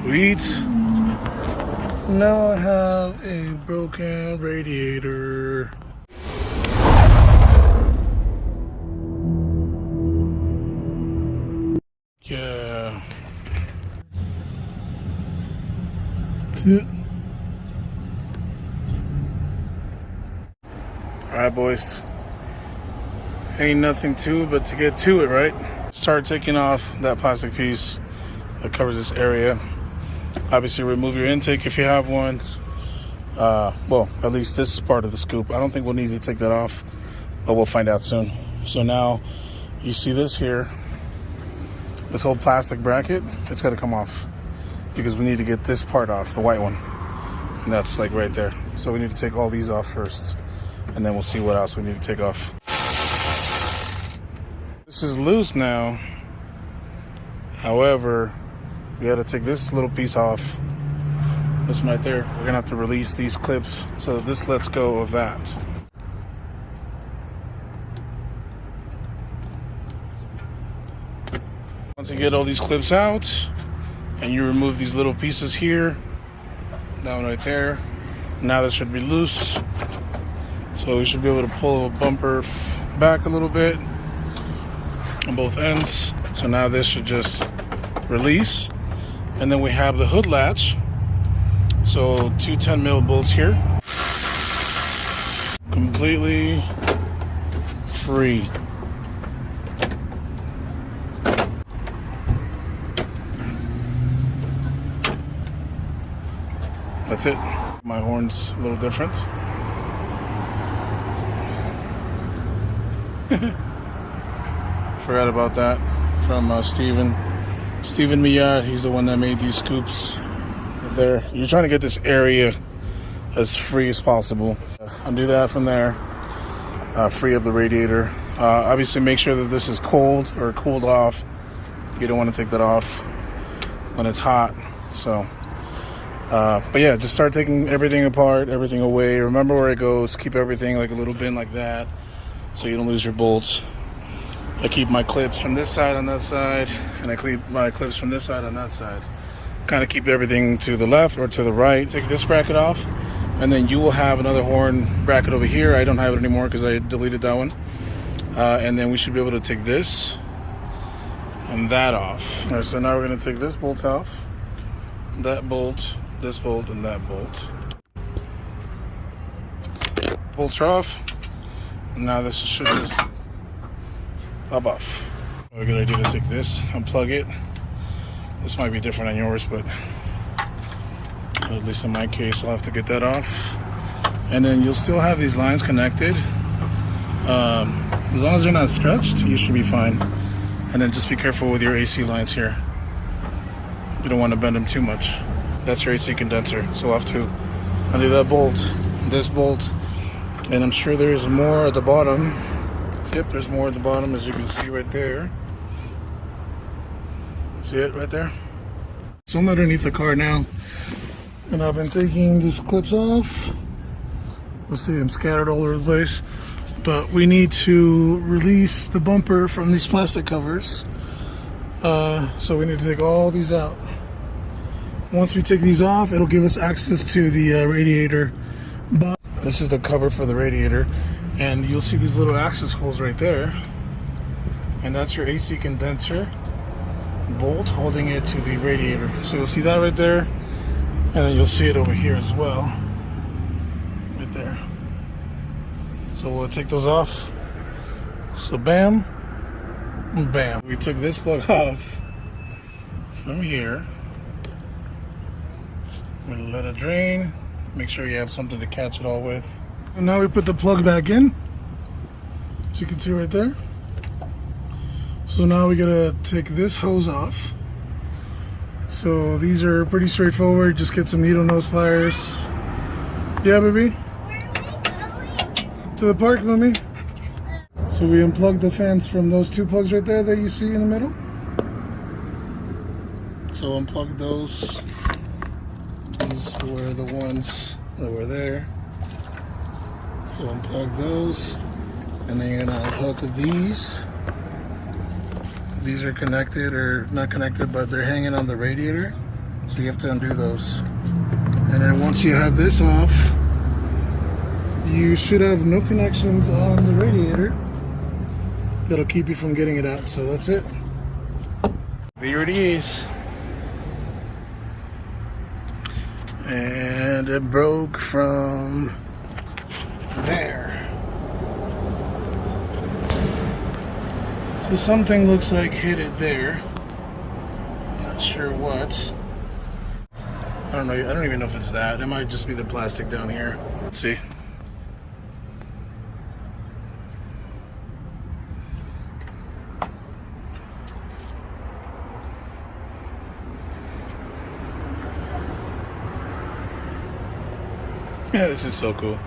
Sweet. Now I have a broken radiator. Yeah. Alright, boys. Ain't nothing to it but to get to it, right? Start taking off that plastic piece that covers this area. Obviously, remove your intake if you have one. Well, at least this is part of the scoop. I don't think we'll need to take that off, but we'll find out soon. So now, you see this here. This whole plastic bracket, it's got to come off because we need to get this part off, the white one. And that's like right there. So we need to take all these off first, and then we'll see what else we need to take off. This is loose now. However, we got to take this little piece off. This one right there. We're going to have to release these clips so that this lets go of that. Once you get all these clips out and you remove these little pieces here, that one right there, now this should be loose. So we should be able to pull the bumper back a little bit on both ends. So now this should just release. And then we have the hood latch. So two 10 mil bolts here. Completely free. That's it. My horn's a little different. Forgot about that from Steven Miyad. He's the one that made these scoops there. You're trying to get this area as free as possible. Undo that from there. Free up the radiator. Obviously make sure that this is cold or cooled off. You don't want to take that off when it's hot. So but yeah, just start taking everything apart, everything away. Remember where it goes. Keep everything like a little bin like that so you don't lose your bolts. I keep my clips from this side on that side, and I keep my clips from this side on that side. Kind of keep everything to the left or to the right. Take this bracket off, and then you will have another horn bracket over here. I don't have it anymore because I deleted that one. And then we should be able to take this and that off. All right, so now we're going to take this bolt off, that bolt, this bolt, and that bolt. Bolts are off. Now this should just pop off. A good idea to take this, unplug it. This might be different on yours, but at least in my case, I'll have to get that off. And then you'll still have these lines connected. As long as they're not stretched, you should be fine. And then just be careful with your AC lines here. You don't want to bend them too much. That's your AC condenser. So we'll have to undo that bolt, this bolt, and I'm sure there's more at the bottom. Yep, there's more at the bottom, as you can see right there. See it right there? So I'm underneath the car now, and I've been taking these clips off. We'll see them scattered all over the place. But we need to release the bumper from these plastic covers. So we need to take all these out. Once we take these off, it'll give us access to the radiator. But this is the cover for the radiator, and you'll see these little access holes right there. And that's your AC condenser bolt holding it to the radiator. So you'll see that right there, and then you'll see it over here as well, right there. So we'll take those off. So bam, and bam. We took this plug off from here. We'll let it drain. Make sure you have something to catch it all with. And now we put the plug back in, as you can see right there. So now we gotta take this hose off. So these are pretty straightforward. Just get some needle nose pliers. Yeah, baby? To the park, mommy. So we unplugged the fans from those two plugs right there that you see in the middle. So unplug those. These were the ones that were there. So unplug those, and then you're gonna unhook these. These are connected, or not connected, but they're hanging on the radiator. So you have to undo those. And then once you have this off, you should have no connections on the radiator that'll keep you from getting it out. So that's it. There it is. And it broke from there. So something looks like hit it there. Not sure what. I don't know. I don't even know if it's that. It might just be the plastic down here. Let's see. Yeah, this is so cool.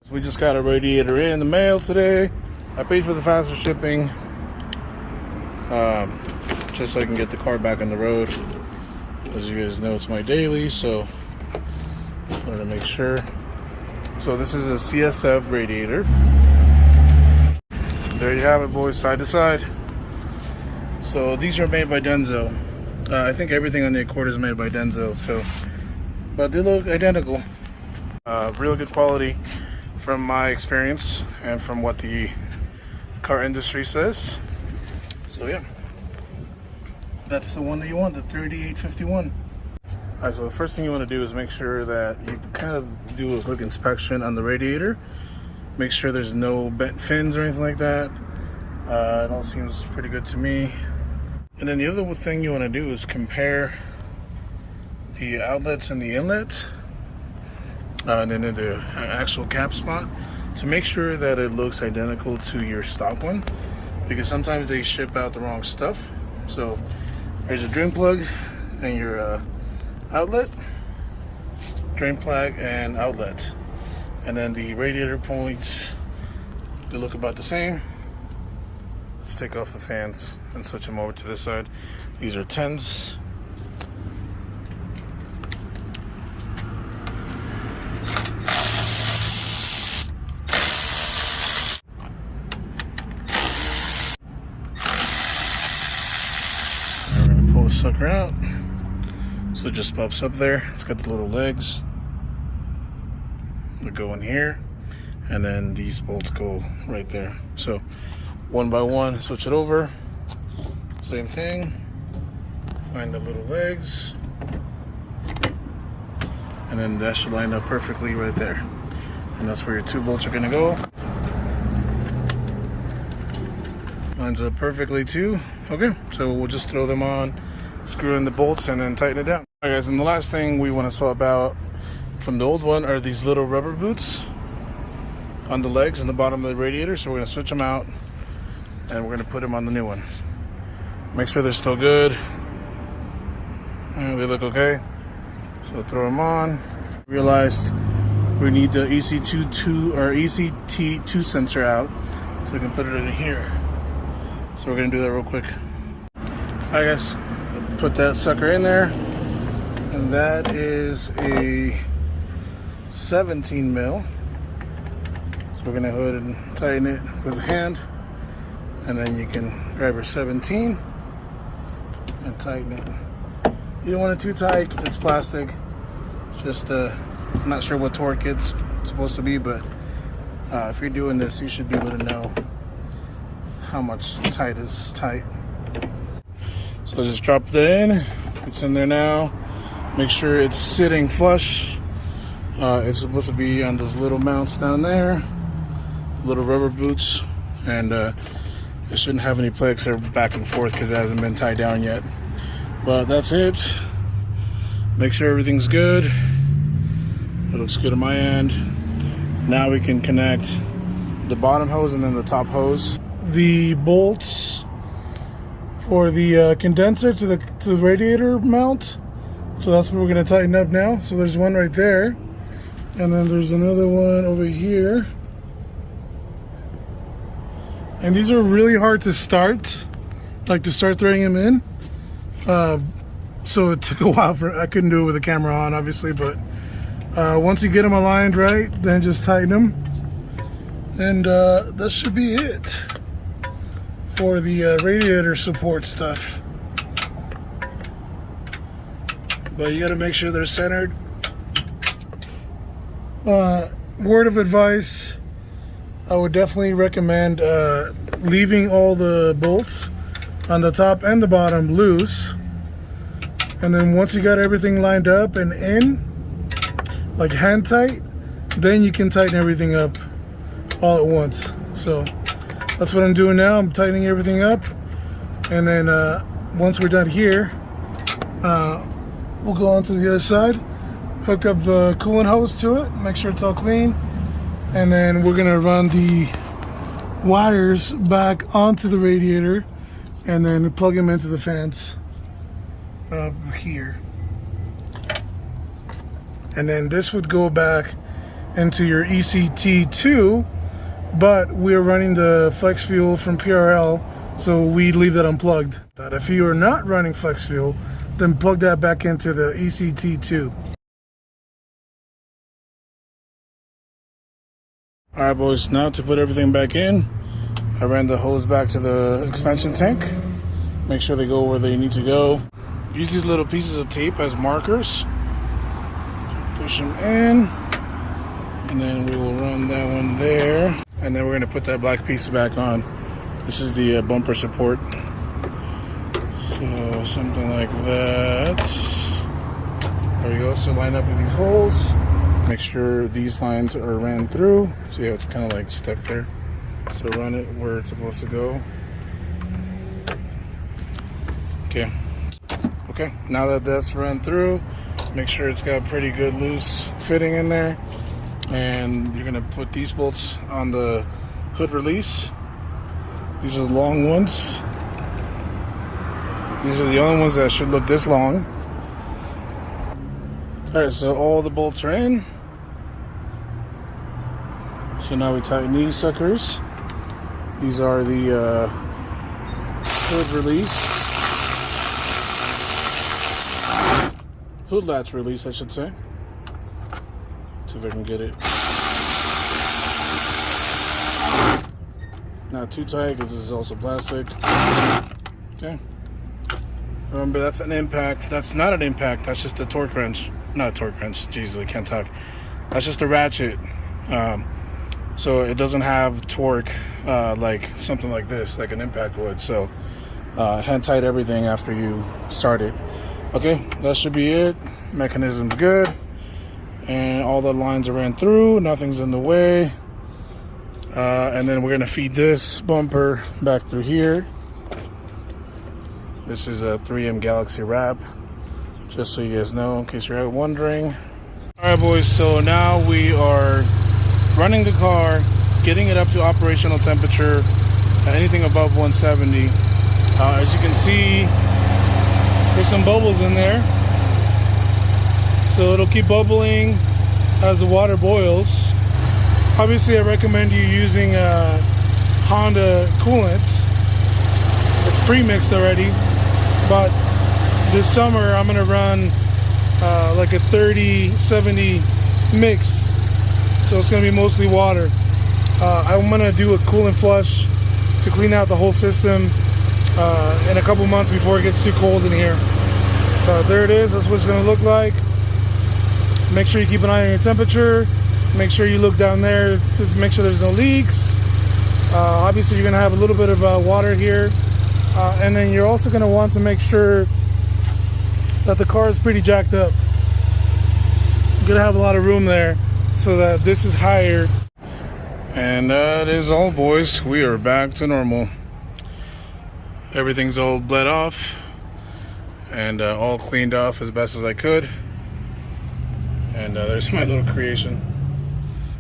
So we just got a radiator in the mail today. I paid for the faster shipping, just so I can get the car back on the road. As you guys know, it's my daily, so I wanted to make sure. So this is a CSF radiator. There you have it, boys, side to side. So these are made by Denso. I think everything on the Accord is made by Denso, so, but they look identical. Real good quality from my experience and from what the car industry says. So yeah, that's the one that you want, the 3851. Alright, so the first thing you want to do is make sure that you kind of do a quick inspection on the radiator. Make sure there's no bent fins or anything like that. It all seems pretty good to me. And then the other thing you want to do is compare the outlets and the inlet, and then the actual cap spot, to make sure that it looks identical to your stock one, because sometimes they ship out the wrong stuff. So there's a drain plug and your outlet, drain plug and outlet, and then the radiator points, they look about the same. Let's take off the fans and switch them over to this side. These are 10s. We're gonna pull the sucker out. So it just pops up there. It's got the little legs that go in here, and then these bolts go right there. So one by one, switch it over. Same thing. Find the little legs, and then that should line up perfectly right there. And that's where your two bolts are gonna go. Lines up perfectly too. Okay, so we'll just throw them on, screw in the bolts, and then tighten it down. All right, guys, and the last thing we want to swap out from the old one are these little rubber boots on the legs and the bottom of the radiator. So we're gonna switch them out, and we're gonna put them on the new one. Make sure they're still good. They look okay. So throw them on. Realized we need the ECT2 sensor out, so we can put it in here. So we're gonna do that real quick. Alright guys, put that sucker in there, and that is a 17 mil. So we're gonna go ahead and tighten it with a hand, and then you can grab your 17 and tighten it. You don't want it too tight because it's plastic. Just I'm not sure what torque it's supposed to be, but if you're doing this, you should be able to know how much tight is tight. So just drop it in. It's in there now. Make sure it's sitting flush. It's supposed to be on those little mounts down there, little rubber boots, and it shouldn't have any play except back and forth because it hasn't been tied down yet. But that's it. Make sure everything's good. It looks good on my end. Now we can connect the bottom hose and then the top hose. The bolts for the condenser to the radiator mount. So that's what we're going to tighten up now. So there's one right there, and then there's another one over here. And these are really hard to start, like to start throwing them in. So it took a while I couldn't do it with the camera on, obviously, but once you get them aligned right, then just tighten them, and that should be it for the radiator support stuff. but you got to make sure they're centered. Word of advice, I would definitely recommend leaving all the bolts on the top and the bottom loose, and then once you got everything lined up and in, like hand tight, then you can tighten everything up all at once. So that's what I'm doing now. I'm tightening everything up, and then once we're done here, we'll go on to the other side, hook up the coolant hose to it, make sure it's all clean, and then we're gonna run the wires back onto the radiator and then plug them into the fans up here. And then this would go back into your ECT2, but we're running the flex fuel from PRL, so we leave that unplugged. But if you are not running flex fuel, then plug that back into the ECT2. All right, boys, now to put everything back in, I ran the hose back to the expansion tank. Make sure they go where they need to go. Use these little pieces of tape as markers. Push them in, and then we will run that one there. And then we're gonna put that black piece back on. This is the bumper support. So something like that. There we go, so line up with these holes. Make sure these lines are ran through. See how it's kind of like stuck there? So run it where it's supposed to go. Okay. Okay, now that that's run through, make sure it's got pretty good loose fitting in there. And you're gonna put these bolts on the hood release. These are the long ones. These are the only ones that should look this long. All right, so all the bolts are in. So now we tighten these suckers. These are the hood release. Hood latch release, I should say. Let's see if I can get it. Not too tight because this is also plastic. Okay. Remember, that's an impact. That's not an impact. That's just a torque wrench. Not a torque wrench. Jesus, I can't talk. That's just a ratchet. So it doesn't have torque like something like this, like an impact would. So hand tight everything after you start it. Okay, that should be it. Mechanism's good. And all the lines are ran through. Nothing's in the way. And then we're going to feed this bumper back through here. This is a 3M Galaxy wrap, just so you guys know, in case you're wondering. All right, boys, so now we are running the car, getting it up to operational temperature, anything above 170. As you can see, there's some bubbles in there. So it'll keep bubbling as the water boils. Obviously, I recommend you using Honda coolant. It's pre-mixed already, but this summer I'm gonna run like a 30-70 mix, so it's gonna be mostly water. I'm gonna do a coolant flush to clean out the whole system in a couple months before it gets too cold in here. There it is. That's what it's gonna look like. Make sure you keep an eye on your temperature. Make sure you look down there to make sure there's no leaks. Obviously, you're gonna have a little bit of water here. And then you're also going to want to make sure that the car is pretty jacked up. You're going to have a lot of room there so that this is higher. And that is all, boys. We are back to normal. Everything's all bled off and all cleaned off as best as I could. And there's my little creation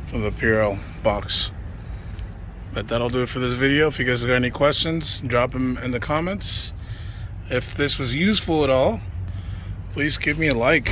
from the PRL box. But that'll do it for this video. If you guys got any questions, drop them in the comments. If this was useful at all, please give me a like.